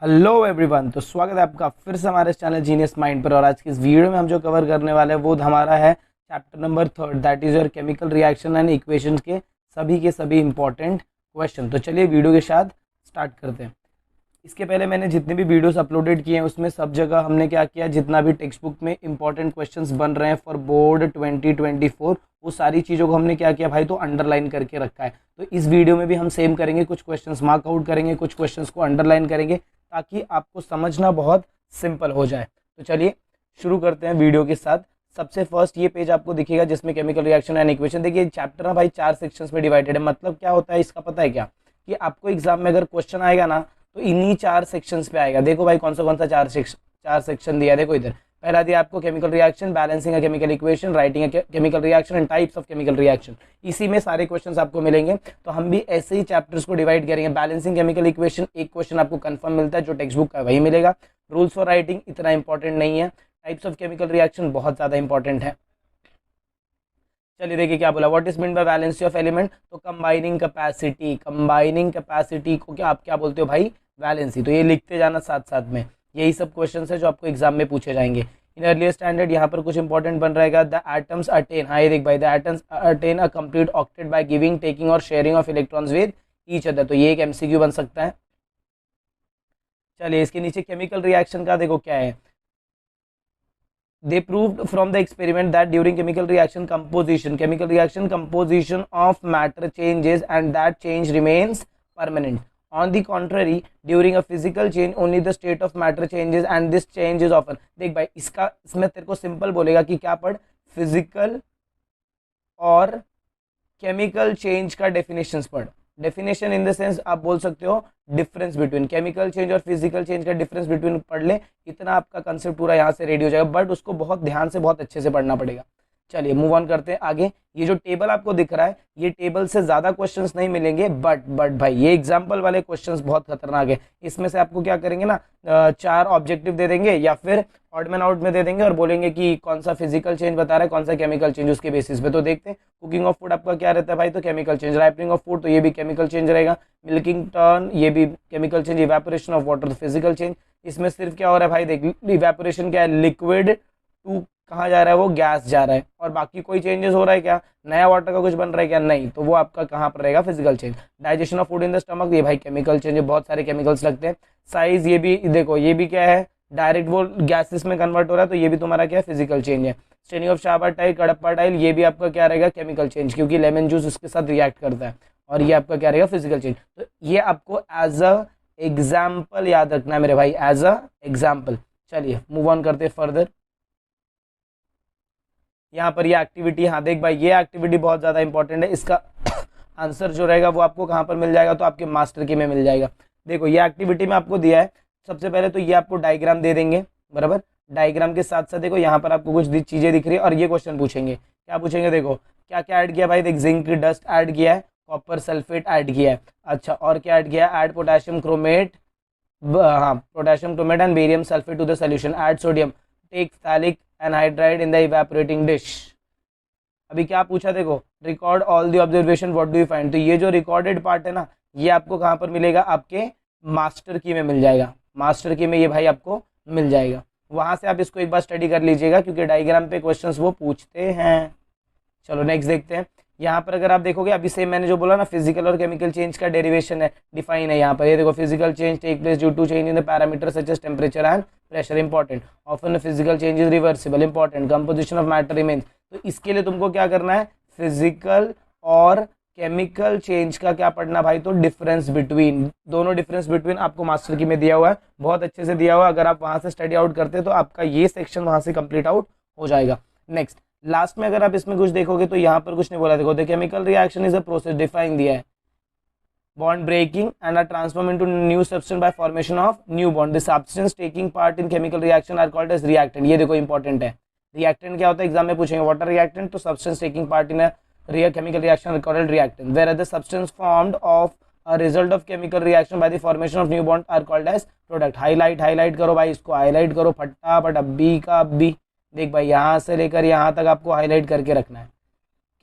Hello everyone, तो स्वागत है आपका फिर से हमारे चैनल जीनियस माइंड पर। और आज की इस वीडियो में हम जो कवर करने वाले हैं वो हमारा है chapter number 3, that is your chemical reaction and equations के सभी इंपॉर्टेंट क्वेश्चन। तो चलिए वीडियो के साथ स्टार्ट करते हैं। इसके पहले मैंने जितने भी वीडियोस अपलोडेड किए हैं उसमें सब जगह हमने क्या किया, जितना भी टेक्स्ट बुक में इंपॉर्टेंट क्वेश्चंस बन रहे हैं फॉर बोर्ड 2024 वो सारी चीज़ों को हमने क्या किया भाई, तो अंडरलाइन करके रखा है। तो इस वीडियो में भी हम सेम करेंगे, कुछ क्वेश्चंस मार्क आउट करेंगे, कुछ क्वेश्चंस को अंडरलाइन करेंगे ताकि आपको समझना बहुत सिंपल हो जाए। तो चलिए शुरू करते हैं वीडियो के साथ। सबसे फर्स्ट ये पेज आपको दिखेगा जिसमें केमिकल रिएक्शन एंड इक्वेशन। देखिए चैप्टर ना भाई 4 सेक्शंस में डिवाइडेड है। मतलब क्या होता है इसका पता है क्या, कि आपको एग्जाम में अगर क्वेश्चन आएगा ना तो इन्हीं 4 सेक्शंस पे आएगा। देखो भाई कौन सा चार सेक्शन दिया है। देखो इधर पहला दिया आपको chemical reaction, balancing a chemical equation, writing a chemical reaction and types of chemical reaction. इसी में सारे क्वेश्चंस आपको मिलेंगे। तो हम भी ऐसे ही चैप्टर्स को डिवाइड करेंगे। बैलेंसिंग केमिकल इक्वेशन एक क्वेश्चन आपको कंफर्म मिलता है, जो टेक्स्ट बुक का वही मिलेगा। रूल्स फॉर राइटिंग इतना इंपॉर्टेंट नहीं है। टाइप्स ऑफ केमिकल रिएक्शन बहुत ज्यादा इंपॉर्टेंट है। चलिए देखिए क्या बोला, what is mean by valency of element. तो कंबाइनिंग कैपेसिटी को क्या आप क्या बोलते हो भाई, वैलेंसी। तो ये लिखते जाना साथ साथ में। यही सब क्वेश्चन है जो आपको एग्जाम में पूछे जाएंगे। इन अर्लियर स्टैंडर्ड यहाँ पर कुछ इंपॉर्टेंट बन रहेगा। द एटम्स अटेन, हाँ ये देख भाई, the atoms attain a complete octet by giving, taking और sharing of electrons with each other. तो ये एक एमसीक्यू बन सकता है। चलिए इसके नीचे केमिकल रिएक्शन का देखो क्या है। They proved from the experiment that during chemical reaction composition of matter changes and that change remains permanent. On the contrary, during a physical change only the state of matter changes and this change is often। देख भाई इसमें तेरे को simple बोलेगा कि क्या पढ़, physical और केमिकल चेंज का डेफिनेशंस पढ़। डेफिनेशन इन द सेंस आप बोल सकते हो डिफरेंस बिटवीन केमिकल चेंज और फिजिकल चेंज का डिफरेंस बिटवीन पढ़ ले। इतना आपका कंसेप्ट पूरा यहाँ से रेडी हो जाएगा, बट उसको बहुत ध्यान से बहुत अच्छे से पढ़ना पड़ेगा। चलिए मूव ऑन करते हैं आगे। ये जो टेबल आपको दिख रहा है ये टेबल से ज्यादा क्वेश्चंस नहीं मिलेंगे, बट भाई ये एग्जाम्पल वाले क्वेश्चंस बहुत खतरनाक है। इसमें से आपको क्या करेंगे ना, 4 ऑब्जेक्टिव दे देंगे या फिर ऑड मैन आउट में दे देंगे और बोलेंगे कि कौन सा फिजिकल चेंज बता रहा है, कौन सा केमिकल चेंज, उसके बेसिस पे। तो देखते हैं कुकिंग ऑफ फूड आपका क्या रहता है भाई, तो chemical change. Ripening of food तो ये भी केमिकल चेंज रहेगा। मिल्किंग टर्न ये भी chemical change. Evaporation of water physical change. इसमें सिर्फ क्या हो रहा है भाई, देख इवेपोरेशन क्या है, लिक्विड टू कहाँ जा रहा है, वो गैस जा रहा है। और बाकी कोई चेंजेस हो रहा है क्या, नया वाटर का कुछ बन रहा है क्या, नहीं। तो वो आपका कहाँ पर रहेगा, physical change. Digestion of food in the stomach ये भाई केमिकल चेंज है, बहुत सारे केमिकल्स लगते हैं। साइज ये भी देखो, ये भी क्या है, डायरेक्ट वो गैसेस में कन्वर्ट हो रहा है, तो ये भी तुम्हारा क्या है, फिजिकल चेंज है। Staining of Chabahar tile, Kadapa tile ये भी आपका क्या रहेगा, केमिकल चेंज, क्योंकि लेमन जूस उसके साथ रिएक्ट करता है। और ये आपका क्या रहेगा, फिजिकल चेंज। तो ये आपको एज अ एग्जाम्पल याद रखना है मेरे भाई, एज अ एग्जाम्पल। चलिए मूव ऑन करते फर्दर। यहाँ पर ये एक्टिविटी, हाँ देख भाई ये एक्टिविटी बहुत ज़्यादा इंपॉर्टेंट है। इसका आंसर जो रहेगा वो आपको कहाँ पर मिल जाएगा, तो आपके मास्टर की में मिल जाएगा। देखो ये एक्टिविटी में आपको दिया है, सबसे पहले तो ये आपको डायग्राम दे देंगे, बराबर। डायग्राम के साथ साथ देखो यहाँ पर आपको कुछ चीज़ें दिख रही है और ये क्वेश्चन पूछेंगे। क्या पूछेंगे, देखो क्या क्या ऐड किया भाई, देख जिंक डस्ट ऐड किया है, कॉपर सल्फेट ऐड किया है, अच्छा और क्या ऐड किया है, ऐड पोटेशियम क्रोमेट, हाँ potassium chromate and barium sulphate to the solution, add sodium, take phthalic anhydride in the evaporating dish। अभी क्या पूछा, देखो record all the observation what do you find. तो ये जो रिकॉर्डेड पार्ट है ना, ये आपको कहाँ पर मिलेगा, आपके मास्टर की में मिल जाएगा। मास्टर की में ये भाई आपको मिल जाएगा, वहां से आप इसको एक बार स्टडी कर लीजिएगा क्योंकि डायग्राम पे क्वेश्चंस वो पूछते हैं। चलो नेक्स्ट देखते हैं। यहाँ पर अगर आप देखोगे अभी सेम मैंने जो बोला ना, फिजिकल और केमिकल चेंज का डेरिवेशन है, डिफाइन है यहाँ पर। ये देखो physical change take place due to change in the parameter such as temperature and pressure, important. Often physical change is reversible, important. Composition of matter remains. तो इसके लिए तुमको क्या करना है, फिजिकल और केमिकल चेंज का क्या पढ़ना भाई, तो डिफरेंस बिटवीन, दोनों डिफरेंस बिटवीन आपको मास्टर की में दिया हुआ है, बहुत अच्छे से दिया हुआ है। अगर आप वहां से स्टडी आउट करते हैं तो आपका ये सेक्शन वहां से कंप्लीट आउट हो जाएगा। नेक्स्ट लास्ट में अगर आप इसमें कुछ देखोगे तो यहाँ पर कुछ नहीं बोला। देखो the chemical reaction is a process, define दिया है, bond breaking and are transformed into new substance by formation of new bond। The substance taking part in chemical reaction are called as reactant। ये देखो important है, reactant क्या होता है, exam में पूछेंगे water reactant, तो substance taking part in a real chemical reaction are called reactant, whereas the substance formed of a result of chemical reaction by the formation of new bond are called as product। Highlight करो भाई, इसको highlight करो फटाफट, अभी का अभी। देख भाई यहाँ से लेकर यहाँ तक आपको हाईलाइट करके रखना है।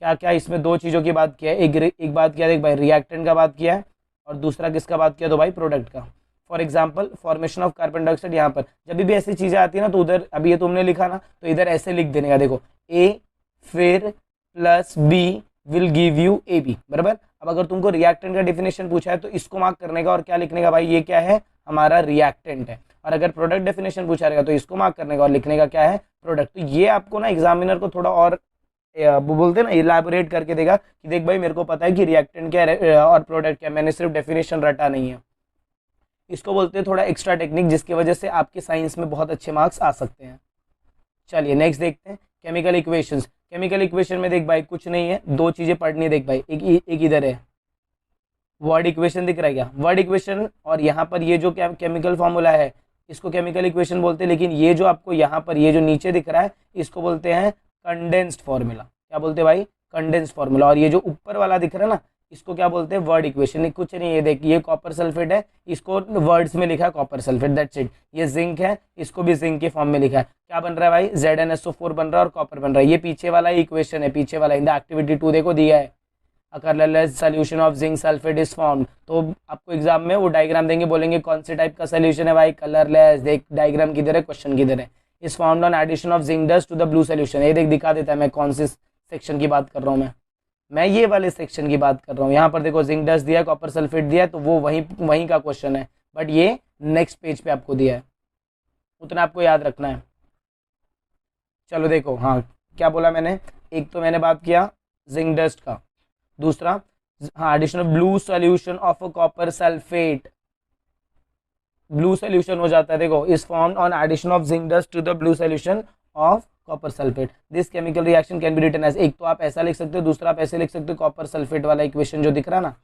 क्या क्या इसमें 2 चीज़ों की बात किया है, एक बात किया देख भाई रिएक्टेंट का बात किया है और दूसरा किसका बात किया, तो भाई प्रोडक्ट का। For example formation of carbon dioxide, यहाँ पर जब भी ऐसी चीज़ें आती है ना तो उधर, अभी ये तुमने लिखा ना तो इधर ऐसे लिख देने का, देखो ए फिर plus B will give you A B, बराबर। अब अगर तुमको रिएक्टेंट का डेफिनेशन पूछा है तो इसको मार्क करने का और क्या लिखने का भाई, ये क्या है हमारा रिएक्टेंट है। और अगर प्रोडक्ट डेफिनेशन पूछा रहेगा तो इसको मार्क करने का और लिखने का क्या है प्रोडक्ट। तो ये आपको ना एग्जामिनर को थोड़ा और बोलते हैं ना इलाबोरेट करके देगा कि देख भाई मेरे को पता है कि रिएक्टेंट क्या है और प्रोडक्ट क्या, मैंने सिर्फ डेफिनेशन रटा नहीं है। इसको बोलते हैं थोड़ा एक्स्ट्रा टेक्निक, जिसकी वजह से आपके साइंस में बहुत अच्छे मार्क्स आ सकते हैं। चलिए नेक्स्ट देखते हैं केमिकल इक्वेशंस। केमिकल इक्वेशन में देख भाई कुछ नहीं है, दो चीजें पढ़नी है। देख भाई एक इधर है वर्ड इक्वेशन दिख रहा है क्या, वर्ड इक्वेशन, और यहाँ पर ये जो केमिकल फॉर्मूला है इसको केमिकल इक्वेशन बोलते हैं। लेकिन ये जो आपको यहाँ पर ये जो नीचे दिख रहा है इसको बोलते हैं कंडेंस्ड फॉर्मूला। क्या बोलते हैं भाई, कंडेंस्ड फॉर्मूला। और ये जो ऊपर वाला दिख रहा है ना इसको क्या बोलते हैं वर्ड इक्वेशन। कुछ नहीं है, देख ये कॉपर सल्फेट है, इसको वर्ड्स में लिखा है कॉपर सल्फेट, दैट्स इट। ये जिंक है, इसको भी जिंक के फॉर्म में लिखा है। क्या बन रहा है भाई, ZnSO4 बन रहा है और कॉपर बन रहा है। ये पीछे वाला इक्वेशन है, पीछे वाला इन द एक्टिविटी 2 देखो दिया है, a colourless solution of zinc sulphate is formed. तो आपको एग्जाम में वो डायग्राम देंगे, बोलेंगे कौन से टाइप का सोल्यूशन है भाई, कलरलेस। देख डायग्राम किधर है, क्वेश्चन किधर है, is formed on addition of zinc dust to the blue solution. ये देख दिखा देता है मैं कौन से सेक्शन की बात कर रहा हूँ, मैं ये वाले सेक्शन की बात कर रहा हूँ। यहाँ पर देखो जिंक डस्ट दिया है, कॉपर सल्फेट दिया है, तो वो वहीं का क्वेश्चन है, बट ये नेक्स्ट पेज पे आपको दिया है, उतना आपको याद रखना है। चलो देखो, हाँ क्या बोला मैंने, एक तो मैंने बात किया जिंक डस्ट का, दूसरा हाँ addition of blue solution of a copper sulphate, blue solution हो जाता है देखो, is formed on addition of zinc dust to the blue solution of copper sulphate. This chemical reaction can be written as, एक तो आप ऐसा लिख सकते हो, दूसरा आप ऐसे लिख सकते हो, कॉपर सल्फेट वाला इक्वेशन जो दिख रहा है ना,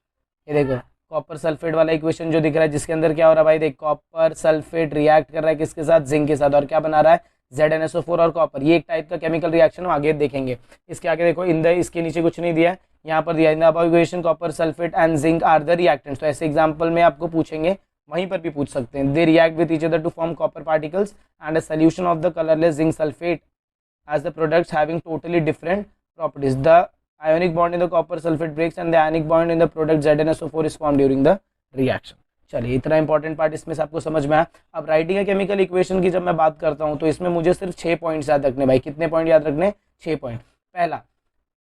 ये देखो कॉपर सल्फेट वाला इक्वेशन जो दिख रहा है, जिसके अंदर क्या हो रहा है भाई, देख कॉपर सल्फेट रिएक्ट कर रहा है किसके साथ, जिंक के साथ, और क्या बना रहा है ZnSO4 और कॉपर। ये एक टाइप का केमिकल रिएक्शन हम आगे देखेंगे। इसके आगे देखो इन द, इसके नीचे कुछ नहीं दिया है, यहाँ पर दिया in the above equation copper sulphate and zinc are the reactants. तो ऐसे एग्जांपल में आपको पूछेंगे, वहीं पर भी पूछ सकते हैं। They react with each other to form copper particles and a solution of the colourless zinc sulphate as the products having totally different properties. The ionic bond in the copper sulfate breaks and the ionic bond in the product ZnSO4 is formed during the reaction. चलिए इतना important part इसमें से आपको समझ में आया। अब writing है केमिकल इक्वेशन की जब मैं बात करता हूँ तो इसमें मुझे सिर्फ 6 पॉइंट्स याद रखने भाई। कितने पॉइंट याद रखने, 6 पॉइंट। पहला,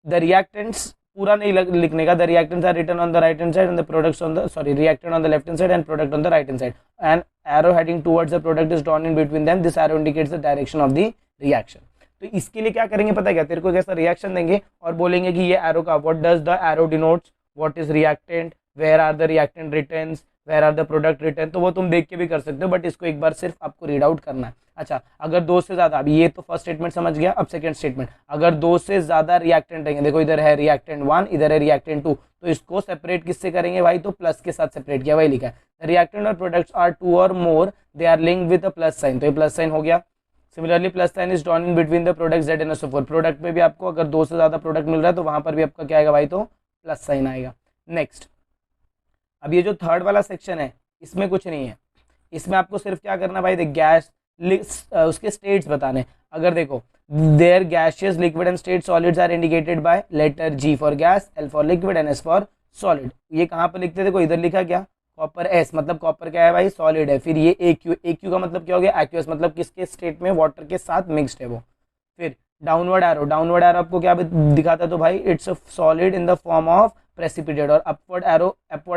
द रिएक्टेंट्स पूरा नहीं लिखने का, the reactants are written on the right hand side and the products on the reactant on the left hand side and product on the right hand side and arrow heading towards the product is drawn in between them. This arrow indicates the direction of the reaction. तो इसके लिए क्या करेंगे पता है क्या, तेरे को कैसा रिएक्शन देंगे और बोलेंगे कि ये एरो का, what does the arrow denotes, what is reactant, where are the reactant returns, where are the product return. तो वो तुम देख के भी कर सकते हो, बट इसको एक बार सिर्फ आपको रीड आउट करना है। अच्छा, अगर 2 से ज्यादा, अभी ये तो फर्स्ट स्टेटमेंट समझ गया, अब सेकंड स्टेटमेंट, अगर 2 से ज्यादा रिएक्टेंट रहेंगे, देखो इधर है रिएक्टेंट 1, इधर है रिएक्टेंट 2, तो इसको सेपरेट किससे करेंगे भाई, तो प्लस के साथ सेपरेट किया, वही लिखा है। रिएक्टेंट और प्रोडक्ट्स आर 2 और more, they are linked with a plus sign, तो ये प्लस साइन हो गया। Similarly plus sign is drawn in between the product ZnSO4। Product में भी आपको अगर 2 से ज्यादा प्रोडक्ट मिल रहा है तो वहां पर भी आपका क्या आएगा भाई, तो प्लस साइन आएगा। नेक्स्ट, अब ये जो थर्ड वाला सेक्शन है इसमें कुछ नहीं है, इसमें आपको सिर्फ क्या करना भाई, देख गैस उसके स्टेट्स बताने। अगर देखो there gaseous liquid and state solids are indicated by letter G for gas, L for liquid and S for solid. ये कहाँ पर लिखते थे, देखो इधर लिखा क्या, कॉपर S, मतलब कॉपर क्या है भाई, सॉलिड है। फिर ये AQ का मतलब क्या हो गया, एक्यूएस, मतलब किसके स्टेट में, वाटर के साथ मिक्स्ड है वो। फिर डाउनवर्ड एरो आपको क्या दिखाता है, तो भाई it's a solid in the form of precipitate. और अपवर्ड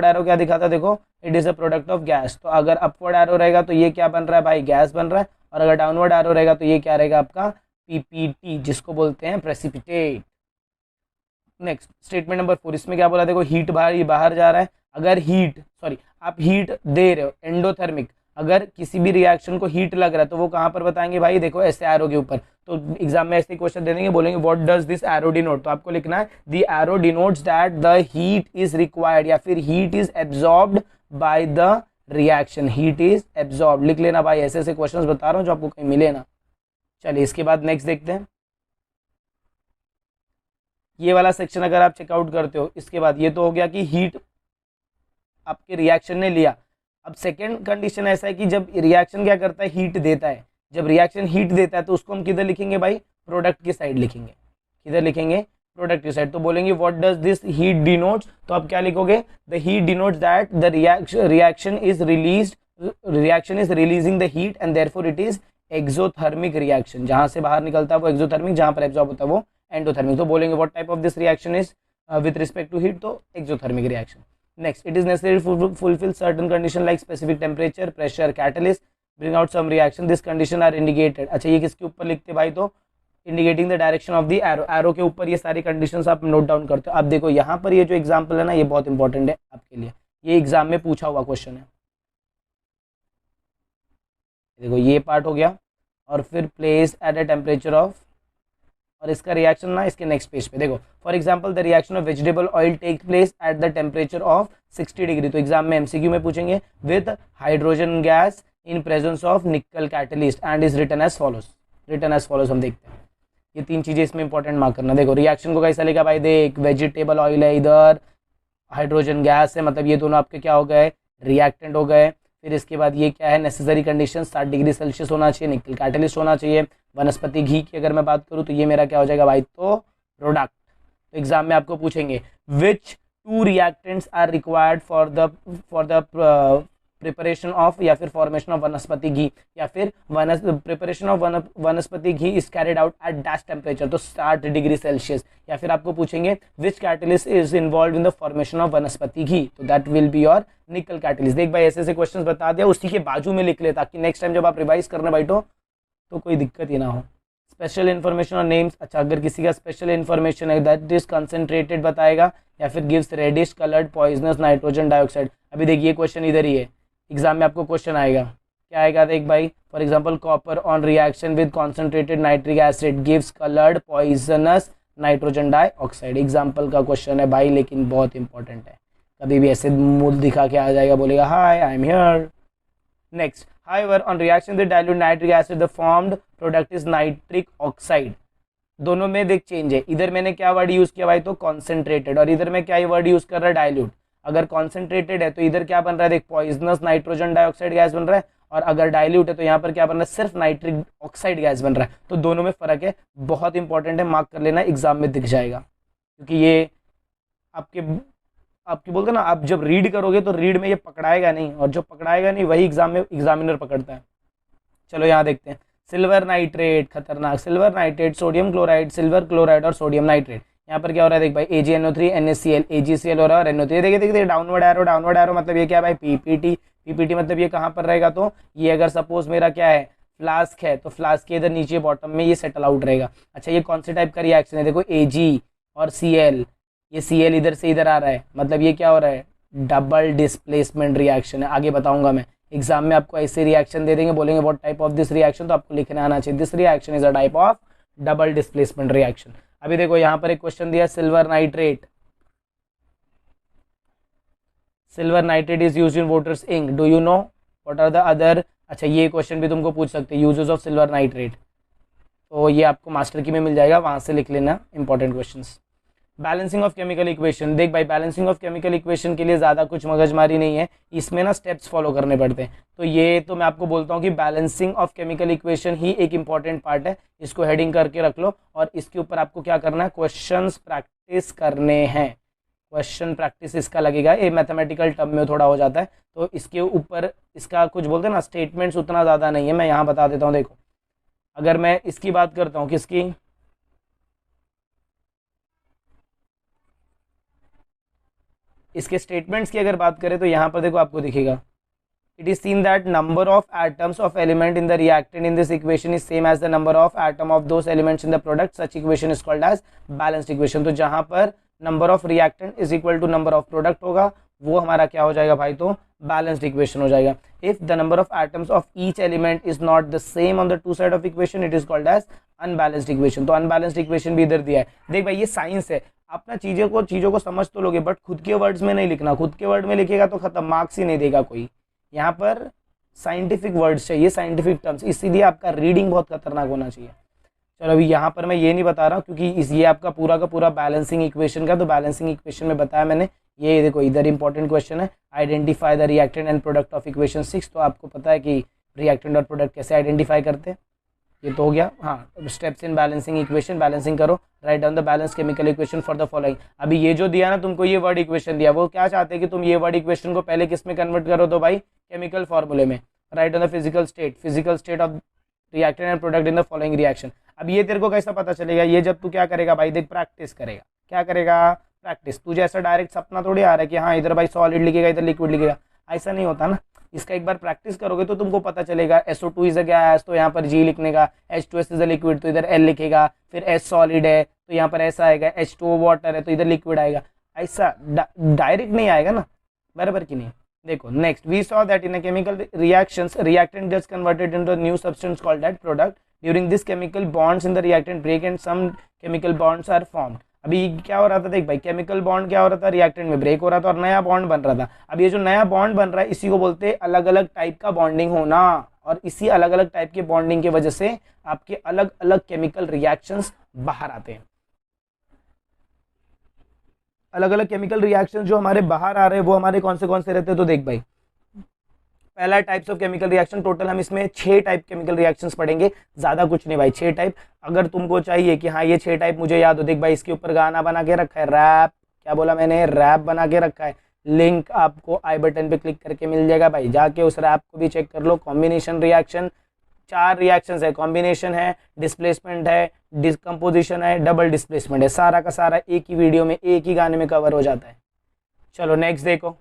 एरो क्या दिखाता है, देखो it is a product of gas. तो अगर अपवर्ड एरो रहेगा तो ये क्या बन रहा है भाई, गैस बन रहा है, और अगर डाउनवर्ड एरो रहेगा तो ये क्या रहेगा आपका PPT, जिसको बोलते हैं प्रेसिपिटेट। नेक्स्ट स्टेटमेंट नंबर 4, इसमें क्या बोला, देखो हीट बाहर जा रहा है। अगर आप हीट दे रहे हो एंडोथर्मिक, अगर किसी भी रिएक्शन को हीट लग रहा है तो वो कहाँ पर बताएंगे भाई, देखो ऐसे एरो के ऊपर। तो एग्जाम में ऐसे क्वेश्चन दे देंगे, बोलेंगे what does this arrow denote, तो आपको लिखना है the arrow denotes that the heat is required, या फिर heat is absorbed by the reaction, heat is absorb. लिख लेना भाई, ऐसे ऐसे क्वेश्चन बता रहा हूँ जो आपको कहीं मिले ना। चलिए इसके बाद नेक्स्ट देखते हैं। ये वाला सेक्शन अगर आप चेकआउट करते हो, इसके बाद ये तो हो गया कि हीट आपके रिएक्शन ने लिया। अब सेकेंड कंडीशन ऐसा है कि जब रिएक्शन क्या करता है, हीट देता है। जब रिएक्शन हीट देता है तो उसको हम किधर लिखेंगे भाई, प्रोडक्ट की साइड लिखेंगे। किधर लिखेंगे, प्रोडक्ट की साइड। तो बोलेंगे what does this heat denotes, तो आप क्या लिखोगे, the heat denotes that the reaction is released reaction is releasing the heat and therefore it is exothermic reaction. जहाँ से बाहर निकलता है वो एक्सोथर्मिक, जहाँ पर एब्जॉर्ब होता है वो एंडोथर्मिक। तो बोलेंगे what type of this reaction is with respect to heat, तो exothermic reaction. Next, it is necessary to fulfil certain condition like specific temperature, pressure, catalyst, bring out some reaction, this condition are indicated. अच्छा, ये किसके ऊपर लिखते भाई, तो indicating the direction of the arrow, arrow के ऊपर ये सारी कंडीशंस आप नोट डाउन करते हो। अब देखो यहाँ पर ये जो एग्जांपल है ना, ये बहुत इंपॉर्टेंट है आपके लिए, ये एग्जाम में पूछा हुआ क्वेश्चन है। देखो ये पार्ट हो गया, और फिर place at a temperature of, और इसका रिएक्शन ना इसके नेक्स्ट पेज पे देखो, for example the reaction of vegetable oil take place at the temperature of 60 degree. तो एग्जाम में एमसीक्यू में पूछेंगे with hydrogen gas in presence of nickel catalyst and is written as follows. Written as follows हम देखते हैं, ये तीन चीजें इसमें इंपॉर्टेंट मार्क करना। देखो रिएक्शन को कैसा लिखा भाई, देख वेजिटेबल ऑयल है, इधर हाइड्रोजन गैस है, मतलब ये दोनों आपके क्या हो गए, रिएक्टेंट हो गए। फिर इसके बाद ये क्या है, नेसेसरी कंडीशन 60 डिग्री सेल्सियस होना चाहिए, निकल कैटलिस्ट होना चाहिए। वनस्पति घी की अगर मैं बात करूँ तो ये मेरा क्या हो जाएगा भाई, तो प्रोडक्ट। तो एग्जाम में आपको पूछेंगे which two reactants are required for the preparation of, या फिर फॉर्मेशन ऑफ वनस्पति घी, या फिर preparation of vanaspati ghee is carried out at dash temperature, तो 60 डिग्री सेल्सियस। या फिर आपको पूछेंगे which catalyst is involve in the formation of vanaspati ghee, तो that will be your nickel catalyst. देख भाई ऐसे ऐसे क्वेश्चन बता दिया, उसी के बाजू में लिख ले, ताकि नेक्स्ट टाइम जब आप रिवाइज करने बैठो तो कोई दिक्कत ही ना हो। स्पेशल इन्फॉर्मेशन और नेम्स, अच्छा अगर किसी का स्पेशल इन्फॉर्मेशन है दैट इज कंसनट्रेटेड बताएगा, या फिर gives reddish coloured poisonous nitrogen dioxide. अभी देखिए क्वेश्चन इधर ही है, एग्जाम में आपको क्वेश्चन आएगा, क्या आएगा देख भाई, for example copper on reaction with concentrated nitric acid gives coloured poisonous nitrogen dioxide. Example का क्वेश्चन है भाई, लेकिन बहुत इंपॉर्टेंट है। कभी भी ऐसे मुंह दिखा के आ जाएगा, बोलेगा hi I am here. Next, however on reaction with dilute nitric acid the formed product is nitric oxide। दोनों में देख चेंज है, इधर मैंने क्या वर्ड यूज किया भाई, तो कॉन्सेंट्रेटेड, और इधर मैं क्या वर्ड यूज कर रहा है, डाइल्यूट। अगर कॉन्सेंट्रेटेड है तो इधर क्या बन रहा है, देख पॉइजनस नाइट्रोजन डाइऑक्साइड गैस बन रहा है, और अगर डाइल्यूट है तो यहाँ पर क्या बन रहा है, सिर्फ नाइट्रिक ऑक्साइड गैस बन रहा है। तो दोनों में फर्क है, बहुत इंपॉर्टेंट है, मार्क कर लेना, एग्जाम में दिख जाएगा। क्योंकि ये आपके बोलते ना, आप जब रीड करोगे तो रीड में ये पकड़ाएगा नहीं, और जो पकड़ाएगा नहीं वही एग्जाम में एग्जामिनर पकड़ता है। चलो यहाँ देखते हैं, सिल्वर नाइट्रेट खतरनाक, silver nitrate, sodium chloride, silver chloride और सोडियम नाइट्रेट। यहाँ पर क्या हो रहा है देख भाई, AgNO3 NaCl, AgCl हो रहा है और NO3। देखिए देखिए डाउनवर्ड एरो मतलब ये क्या है भाई, पीपीटी मतलब ये कहाँ पर रहेगा, तो ये अगर सपोज मेरा क्या है फ्लास्क है, तो फ्लास्क के इधर नीचे बॉटम में ये सेटल आउट रहेगा। अच्छा ये कौन से टाइप का रिएक्शन है, देखो Ag और Cl, ये Cl इधर से इधर आ रहा है, मतलब ये क्या हो रहा है, डबल डिस्प्लेसमेंट रिएक्शन है। आगे बताऊंगा मैं, एग्जाम में आपको ऐसे रिएक्शन दे देंगे, बोलेंगे what type of this reaction, तो आपको लिखना आना चाहिए this reaction is a type of double displacement reaction. अभी देखो यहाँ पर एक क्वेश्चन दिया, silver nitrate, silver nitrate is used in voters ink, do you know what are the other. अच्छा ये क्वेश्चन भी तुमको पूछ सकते हैं, यूजेस ऑफ सिल्वर नाइट्रेट, तो ये आपको मास्टर की में मिल जाएगा, वहां से लिख लेना important questions. Balancing of chemical equation, देख भाई बैलेंसिंग ऑफ केमिकल इक्वेशन के लिए ज़्यादा कुछ मगजमारी नहीं है, इसमें ना स्टेप्स फॉलो करने पड़ते हैं। तो ये तो मैं आपको बोलता हूँ कि बैलेंसिंग ऑफ केमिकल इक्वेशन ही एक इंपॉर्टेंट पार्ट है, इसको हेडिंग करके रख लो, और इसके ऊपर आपको क्या करना है, क्वेश्चंस प्रैक्टिस करने हैं। क्वेश्चन प्रैक्टिस इसका लगेगा, ये मैथमेटिकल टर्म में थोड़ा हो जाता है, तो इसके ऊपर इसका कुछ बोलते हैं ना, स्टेटमेंट्स उतना ज़्यादा नहीं है। मैं यहाँ बता देता हूँ, देखो अगर मैं इसकी बात करता हूँ, किसकी, इसके स्टेटमेंट्स की अगर बात करें तो यहाँ पर देखो आपको दिखेगा, it is seen that number of atoms of element in the reactant in this equation is same as the number of atom of those elements in the product, such equation is called as balanced equation. तो जहाँ पर number of reactant is equal to number of product होगा, वो हमारा क्या हो जाएगा भाई, तो बैलेंस्ड इक्वेशन हो जाएगा। If the number of atoms of each element is not the same on the two side of equation, it is called as unbalanced equation. तो अनबैलेंस्ड इक्वेशन भी इधर दिया है। देख भाई ये साइंस है, अपना चीज़ों को समझ तो लोगे, बट खुद के वर्ड्स में नहीं लिखना, खुद के वर्ड में लिखेगा तो खत्म, मार्क्स ही नहीं देगा कोई। यहाँ पर साइंटिफिक वर्ड्स चाहिए, साइंटिफिक टर्म्स, इसीलिए आपका रीडिंग बहुत खतरनाक होना चाहिए। चलो अभी यहाँ पर मैं ये नहीं बता रहा क्योंकि ये आपका पूरा का पूरा बैलेंसिंग इक्वेशन का, तो बैलेंसिंग इक्वेशन में बताया मैंने, ये देखो इधर इंपॉर्टेंट क्वेश्चन है, identify the reactant and product of equation 6। तो आपको पता है कि रिएक्टेंट और प्रोडक्ट कैसे आइडेंटिफाई करते हैं, ये तो हो गया। हाँ, steps in balancing equation, balancing करो, write down the balance chemical equation for the following. अभी ये जो दिया ना तुमको, ये वर्ड इक्वेशन दिया, वो क्या चाहते हैं कि तुम ये वर्ड इक्वेशन को पहले किस में कन्वर्ट करो, तो भाई केमिकल फॉर्मूले में, right down the physical state of reactant and product in the following reaction. अब ये तेरे को कैसा पता चलेगा, ये जब तू क्या करेगा भाई, देख प्रैक्टिस करेगा, क्या करेगा, प्रैक्टिस। तुझे ऐसा डायरेक्ट सपना थोड़ी आ रहा है कि हाँ इधर भाई सॉलिड लिखेगा इधर लिक्विड लिखेगा, ऐसा नहीं होता ना। इसका एक बार प्रैक्टिस करोगे तो तुमको पता चलेगा। SO2 इज अ गैस, तो यहाँ पर G लिखने का, H2S इज अ लिक्विड तो इधर L लिखेगा, फिर S सॉलिड है तो यहाँ पर ऐसा आएगा, H2O वाटर है तो इधर लिक्विड आएगा। ऐसा डायरेक्ट नहीं आएगा ना, बराबर कि नहीं। देखो next, we saw that in a chemical reactions reactant gets converted into a new substance called that product. During this chemical bonds in the reactant break and some chemical bonds are formed. अभी क्या हो रहा था, देख भाई chemical bond क्या हो रहा था, रिएक्टेंट में ब्रेक हो रहा था और नया बॉन्ड बन रहा था। अब ये जो नया बॉन्ड बन रहा है इसी को बोलते हैं अलग अलग टाइप का बॉन्डिंग होना, और इसी अलग अलग टाइप के बॉन्डिंग की वजह से आपके अलग अलग केमिकल रिएक्शंस बाहर आते हैं। अलग अलग केमिकल रिएक्शन जो हमारे बाहर आ रहे हैं वो हमारे कौन से रहते हैं, तो देख भाई पहला types of chemical reaction, total हम इसमें 6 टाइप केमिकल रिएक्शंस पढ़ेंगे, ज्यादा कुछ नहीं भाई, 6 टाइप। अगर तुमको चाहिए कि हाँ ये 6 टाइप मुझे याद हो, देख भाई इसके ऊपर गाना बना के रखा है, रैप, क्या बोला मैंने, रैप बना के रखा है, लिंक आपको आई बटन पे क्लिक करके मिल जाएगा भाई, जाके उस रैप को भी चेक कर लो। कॉम्बिनेशन रिएक्शन, 4 रिएक्शंस है, कॉम्बिनेशन है, डिस्प्लेसमेंट है, डिस्कम्पोजिशन है, डबल डिस्प्लेसमेंट है, सारा का सारा एक ही वीडियो में एक ही गाने में कवर हो जाता है। चलो नेक्स्ट देखो।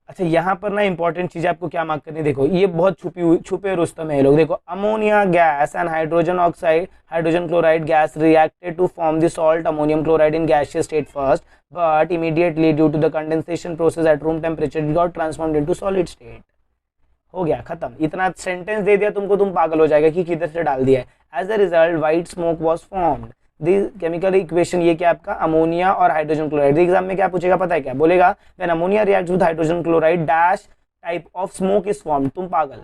अच्छा यहाँ पर ना इंपॉर्टेंट चीज आपको क्या मार्क करनी, देखो ये बहुत छुपे रुस्तम है ये लोग। देखो ammonia gas and hydrogen oxide hydrogen chloride gas reacted to form the salt ammonium chloride in gaseous state first, but immediately due to the condensation process at room temperature it got transformed into solid state. हो गया खत्म, इतना sentence दे दिया तुमको, तुम पागल हो जाएगा कि किधर से डाल दिया है। As a result white smoke was formed. The chemical equation ये क्या आपका, अमोनिया और हाइड्रोजन क्लोराइड। एग्जाम में क्या पूछेगा पता है क्या बोलेगा, when ammonia reacts with hydrogen chloride dash type of smoke is formed. तुम पागल,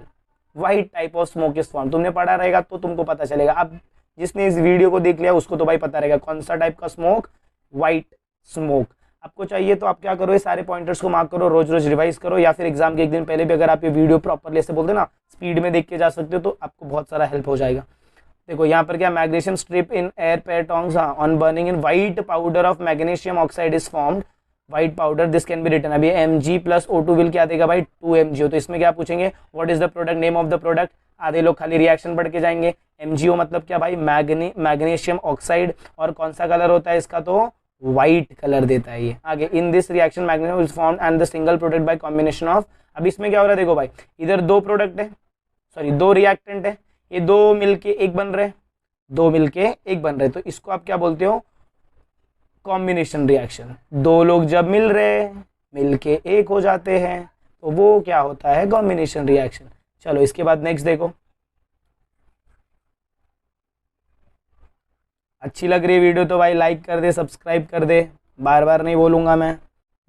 white type of smoke is formed, तुमने पढ़ा रहेगा तो तुमको पता चलेगा। अब जिसने इस वीडियो को देख लिया उसको तो भाई पता रहेगा कौन सा टाइप का स्मोक, व्हाइट स्मोक। आपको चाहिए तो आप क्या करो, ये सारे पॉइंटर्स को मार्क करो, रोज रोज रिवाइज करो, या फिर एग्जाम के एक दिन पहले भी अगर आप ये वीडियो प्रॉपरली से बोलते ना स्पीड में देख के जा सकते हो तो आपको बहुत सारा हेल्प हो जाएगा। देखो यहाँ पर क्या, magnesium strip in air pair tongs on burning in white powder of magnesium oxide is formed, white powder this can be written. अभी Mg प्लस O2 विल क्या देगा भाई, 2MgO। तो इसमें क्या पूछेंगे, what is the product, name of the product. आधे लोग खाली रिएक्शन पढ़ के जाएंगे। MgO मतलब क्या भाई, मैग्नीशियम ऑक्साइड, और कौन सा कलर होता है इसका, तो व्हाइट कलर देता है ये। आगे in this reaction magnesium is formed and the single product bye combination of. अब इसमें क्या हो रहा है, देखो भाई इधर 2 प्रोडक्ट है, सॉरी 2 रिएक्टेंट है, ये 2 मिलके एक बन रहे, 2 मिलके एक बन रहे, तो इसको आप क्या बोलते हो, कॉम्बिनेशन रिएक्शन। 2 लोग जब मिल रहे मिलके एक हो जाते हैं तो वो क्या होता है, कॉम्बिनेशन रिएक्शन। चलो इसके बाद नेक्स्ट देखो। अच्छी लग रही है वीडियो तो भाई लाइक कर दे, सब्सक्राइब कर दे, बार बार नहीं बोलूंगा मैं।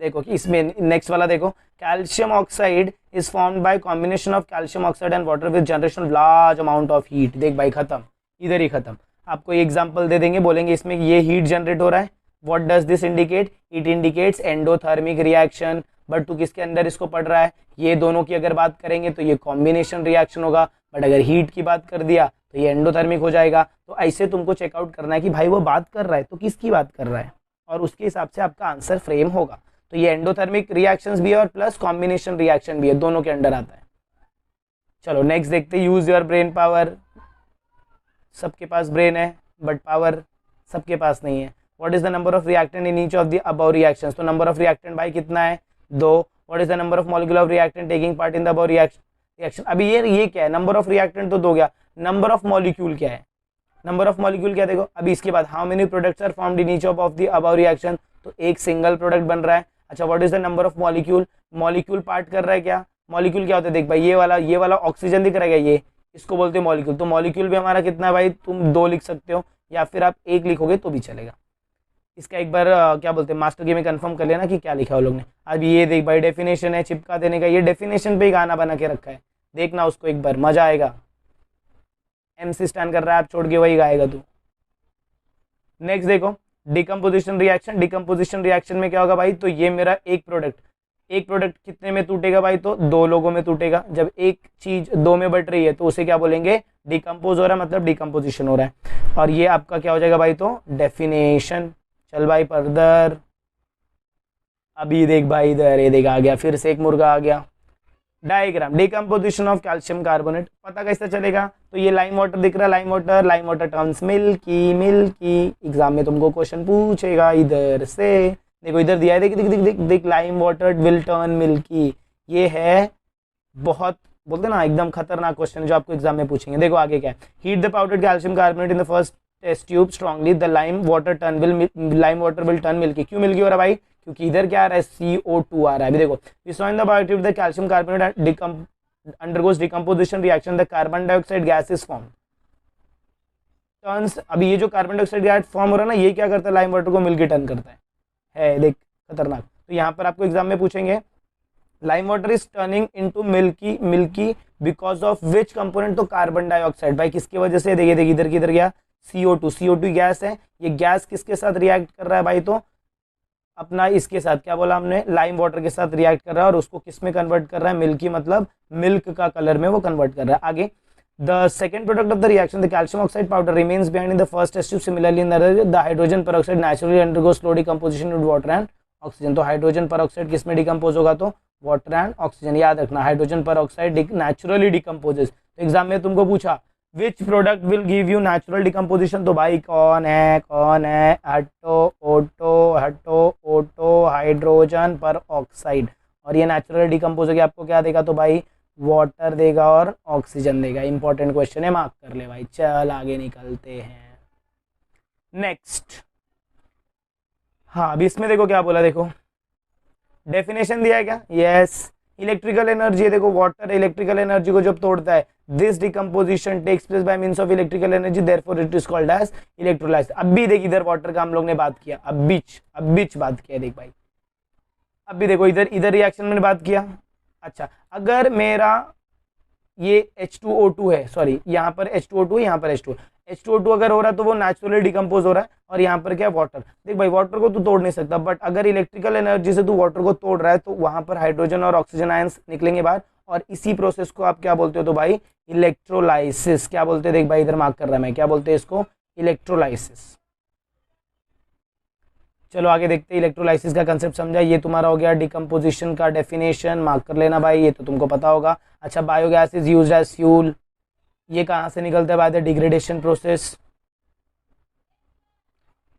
देखो कि इसमें नेक्स्ट वाला देखो, calcium oxide is formed by combination of calcium oxide and water with generation large amount of heat. देख भाई खत्म, इधर ही खत्म। आपको एग्जांपल दे देंगे, बोलेंगे इसमें ये हीट जनरेट हो रहा है, what does this indicate, it indicates endothermic reaction. But तू किसके अंदर इसको पढ़ रहा है, ये दोनों की अगर बात करेंगे तो ये कॉम्बिनेशन रिएक्शन होगा, बट अगर हीट की बात कर दिया तो ये एंडोथर्मिक हो जाएगा। तो ऐसे तुमको चेकआउट करना है कि भाई वो बात कर रहा है तो किसकी बात कर रहा है, और उसके हिसाब से आपका आंसर फ्रेम होगा। तो ये एंडोथर्मिक रिएक्शंस भी है और प्लस कॉम्बिनेशन रिएक्शन भी है, दोनों के अंडर आता है। चलो नेक्स्ट देखते हैं, यूज योर ब्रेन पावर। सबके पास ब्रेन है बट पावर सबके पास नहीं है। What is the number of reactant in each of the above reactions. तो नंबर ऑफ रिएक्टेंट भाई कितना है, 2। What is the number of molecule of reactant taking part in the above reaction. अभी ये क्या है, नंबर ऑफ रिएक्टेंट तो 2 गया, नंबर ऑफ मॉलिक्यूल क्या है, नंबर ऑफ मॉलिक्यूल क्या, देखो अभी इसके बाद how many products are formed in each of the above reaction, तो एक सिंगल प्रोडक्ट बन रहा है। अच्छा what is the number of molecule, molecule part कर रहा है क्या, मॉलिक्यूल क्या होता है, देख भाई ये वाला ऑक्सीजन दिख रहा है, ये इसको बोलते हैं मॉलिक्यूल। तो मॉलिक्यूल भी हमारा कितना है भाई, तुम 2 लिख सकते हो या फिर आप 1 लिखोगे तो भी चलेगा। इसका एक बार क्या बोलते हैं मास्टर की में कंफर्म कर लेना कि क्या लिखा है वो लोग ने। अब ये देख भाई डेफिनेशन है चिपका देने का, ये डेफिनेशन पे ही गाना बना के रखा है, देखना उसको एक बार, मजा आएगा। MC स्टैंड कर रहा है, आप छोड़ के वही गाएगा तू। नेक्स्ट देखो डिकम्पोजिशन रिएक्शन। डिकम्पोजिशन रिएक्शन में क्या होगा भाई, तो ये मेरा एक प्रोडक्ट, एक प्रोडक्ट कितने में टूटेगा भाई, तो दो लोगों में टूटेगा। जब एक चीज दो में बट रही है तो उसे क्या बोलेंगे, डिकम्पोज हो रहा है, मतलब डिकम्पोजिशन हो रहा है। और ये आपका क्या हो जाएगा भाई, तो डेफिनेशन। चल भाई फर्दर, अभी देख भाई इधर, ये देख आ गया फिर से एक मुर्गा आ गया। Diagram, decomposition of calcium carbonate, पता कैसे चलेगा, तो ये लाइम वाटर दिख रहा है, lime water turns milky, milky. Exam में तुमको क्वेश्चन पूछेगा इधर से, देखो इधर दिया है, देख देख देख देख देख, lime water will turn milky. ये है बहुत बोलते ना एकदम खतरनाक क्वेश्चन जो आपको एग्जाम में पूछेंगे। देखो आगे क्या है, heat the powdered calcium carbonate in the first test tube strongly, the lime water will turn milky. क्यों मिल्की हो रहा है भाई, क्योंकि इधर क्या आ रहा है, CO2 आ रहा है। अभी देखो, we saw in the bioactive the calcium carbonate undergoes decomposition reaction, the carbon dioxide gas is form turns. अभी ये जो कार्बन डाइऑक्साइड गैस फॉर्म हो रहा है ना, ये क्या करता है, लाइम वाटर को मिल्की टर्न करता है देख खतरनाक। तो यहाँ पर आपको एग्जाम में पूछेंगे, lime water is turning into milky because of which component, तो कार्बन डाइऑक्साइड। भाई किसकी वजह से, देखिए देखिए इधर किधर गया, CO2 गैस है। ये गैस किसके साथ रिएक्ट कर रहा है भाई, तो अपना इसके साथ, क्या बोला हमने, लाइम वाटर के साथ रिएक्ट कर रहा है, और उसको किस में कन्वर्ट कर रहा है, मिल्की, मतलब मिल्क का कलर में वो कन्वर्ट कर रहा है। आगे, the second product of the reaction, the calcium oxide powder remains behind in the first test tube, similarly in the hydrogen peroxide naturally undergoes slow decomposition with water and oxygen. तो hydrogen peroxide किस में decompose होगा, तो water and oxygen. याद रखना, hydrogen peroxide naturally decomposes. Exam में तुमको पूछा which product will give you natural decomposition, तो भाई कौन है, ओटो हाइड्रोजन पर ऑक्साइड। और ये नेचुरल डिकम्पोज होगी, आपको क्या देगा, तो भाई वाटर देगा और ऑक्सीजन देगा। इंपॉर्टेंट क्वेश्चन है, मार्क कर ले भाई। चल आगे निकलते हैं, नेक्स्ट। हाँ अभी इसमें देखो क्या बोला, देखो डेफिनेशन दिया है क्या, यस। इलेक्ट्रिकल एनर्जी, देखो वाटर इलेक्ट्रिकल एनर्जी को जब तोड़ता है, this decomposition takes place by means of electrical energy, therefore it is called as electrolysis. अब भी देख इधर वाटर का हम लोग ने बात किया, अब बीच बात किया, देख भाई अब भी देखो इधर रिएक्शन में बात किया। अच्छा, अगर मेरा ये H2O2 है, सॉरी यहाँ पर H2O2 है, यहाँ पर H2O2 अगर हो रहा है तो वो नेचुरली डिकम्पोज हो रहा है, और यहाँ पर क्या वाटर। देख भाई वाटर को तू तोड़ नहीं सकता, बट अगर इलेक्ट्रिकल एनर्जी से तू वाटर को तोड़ रहा है तो वहां पर हाइड्रोजन और ऑक्सीजन आयंस निकलेंगे बाहर, और इसी प्रोसेस को आप क्या बोलते हो, तो भाई इलेक्ट्रोलाइसिस। क्या बोलते हैं, देख भाई इधर मार्क कर रहा है मैं, क्या बोलते हैं इसको, इलेक्ट्रोलाइसिस। चलो आगे देखते हैं, इलेक्ट्रोलाइसिस का कंसेप्ट समझा, ये तुम्हारा हो गया डिकम्पोजिशन का डेफिनेशन, मार्क कर लेना भाई, ये तो तुमको पता होगा। अच्छा, biogas is used as fuel, ये कहाँ से निकलता है, बाय द डिग्रेडेशन प्रोसेस।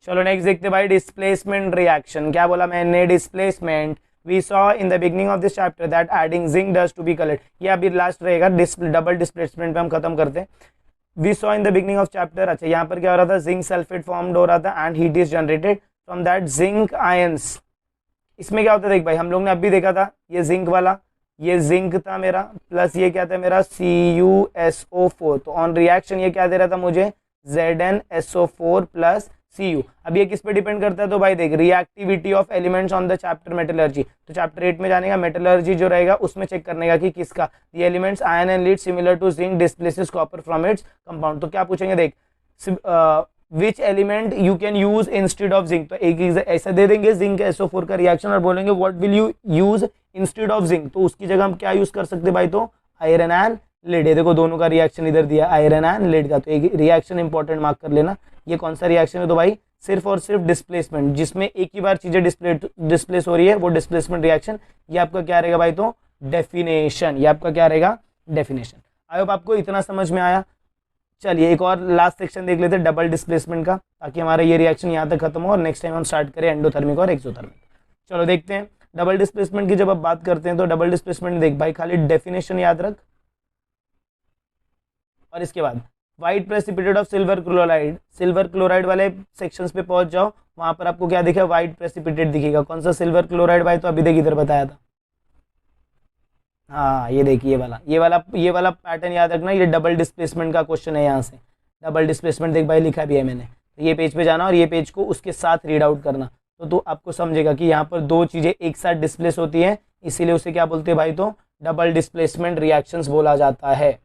चलो नेक्स्ट देखते भाई, डिस्प्लेसमेंट रिएक्शन। क्या बोला मैंने, displacement. We saw in the beginning of this chapter that adding zinc dust to be coloured, ये अभी लास्ट रहेगा, डबल डिस्प्लेसमेंट पे हम खत्म करते हैं। We saw in the beginning of chapter, अच्छा यहाँ पर क्या हो रहा था, जिंक सल्फेट फॉर्म्ड हो रहा था and heat is generated from that zinc ions. इसमें क्या होता है, देख भाई हम लोग ने अभी देखा था, ये जिंक वाला, ये जिंक था मेरा, प्लस ये क्या था मेरा, CuSO4। तो ऑन रिएक्शन ये क्या दे रहा था मुझे, ZnSO4 प्लस Cu। अब ये किस पे डिपेंड करता है, तो भाई देख, reactivity of elements on the chapter metallurgy. तो चैप्टर 8 में जाने का मेटलर्जी जो रहेगा उसमें चेक करने का कि किसका, ये elements iron and lead similar to zinc displaces copper from its compound. तो क्या पूछेंगे, देख which element you can use instead of zinc. तो एक ऐसा दे देंगे जिंक SO4 का रिएक्शन, और बोलेंगे what will you use instead of zinc, तो उसकी जगह हम क्या यूज कर सकते भाई, तो आयरन एंड लीड। ये देखो दोनों का रिएक्शन इधर दिया, आयरन एंड लीड का। तो एक रिएक्शन इंपॉर्टेंट मार्क कर लेना, ये कौन सा रिएक्शन है, तो भाई सिर्फ और सिर्फ डिस्प्लेसमेंट, जिसमें एक ही बार चीजें डिस्प्लेस हो रही है, वो डिस्प्लेसमेंट रिएक्शन। ये आपका क्या रहेगा भाई, तो डेफिनेशन। ये आपका क्या रहेगा, डेफिनेशन। आई होप आपको इतना समझ में आया। चलिए एक और लास्ट सेक्शन देख लेते हैं डबल डिस्प्लेसमेंट का, ताकि हमारा ये रिएक्शन यहाँ तक खत्म हो और नेक्स्ट टाइम हम स्टार्ट करें एंडोथर्मिक और एक्सोथर्मिक। चलो देखते हैं डबल डिस्प्लेसमेंट की जब आप बात करते हैं तो डबल डिस्प्लेसमेंट देख भाई, खाली डेफिनेशन याद रख, और इसके बाद white precipitate of silver chloride. Silver chloride वाले सेक्शंस पे पहुंच जाओ, वहां पर आपको क्या दिखेगा, व्हाइट प्रेसिपिटेट दिखेगा। कौन सा, सिल्वर क्लोराइड भाई, तो अभी देख इधर बताया था, हाँ ये देखिए ये वाला पैटर्न याद रखना, ये डबल डिस्प्लेसमेंट का क्वेश्चन है। यहाँ से डबल डिस्प्लेसमेंट देख भाई लिखा भी है मैंने, तो ये पेज पे जाना और ये पेज को उसके साथ रीड आउट करना, तो आपको समझेगा कि यहाँ पर दो चीजें एक साथ डिस्प्लेस होती हैं, इसीलिए उसे क्या बोलते हैं भाई, तो डबल डिस्प्लेसमेंट रिएक्शंस बोला जाता है।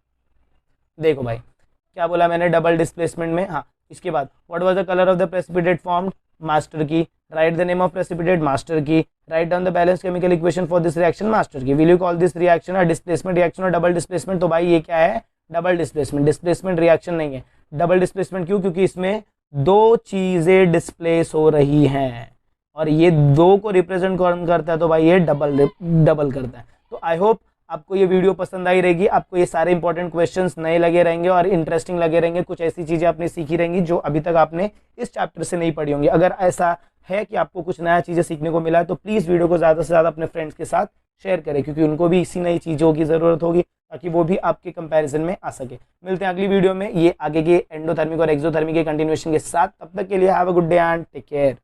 देखो भाई क्या बोला मैंने डबल डिस्प्लेसमेंट में, हाँ इसके बाद what was the colour of the precipitate formed, master की। Write the name of precipitate, master की। Write down the balance chemical equation for this reaction, master की। Will you call this reaction a displacement reaction और double displacement? तो भाई ये क्या है, double displacement. Displacement reaction नहीं है, डबल डिस्प्लेसमेंट। क्यों? क्योंकि इसमें दो चीजें डिस्प्लेस हो रही हैं और ये दो को रिप्रेजेंट कौन करता है? तो भाई ये डबल करता है। तो आई होप आपको ये वीडियो पसंद आई रहेगी, आपको ये सारे इंपॉर्टेंट क्वेश्चंस नए लगे रहेंगे और इंटरेस्टिंग लगे रहेंगे। कुछ ऐसी चीजें आपने सीखी रहेंगी जो अभी तक आपने इस चैप्टर से नहीं पढ़ी होंगी। अगर ऐसा है कि आपको कुछ नया चीजें सीखने को मिला है तो प्लीज वीडियो को ज्यादा से ज्यादा अपने फ्रेंड्स के साथ शेयर करें, क्योंकि उनको भी इसी नई चीजों की जरूरत होगी ताकि वो भी आपके कंपैरिजन में आ सके। मिलते हैं अगली वीडियो में ये आगे के एंडोथर्मिक और एक्सोथर्मिक के कंटिन्यूएशन के साथ। तब तक के लिए have a good day and take care.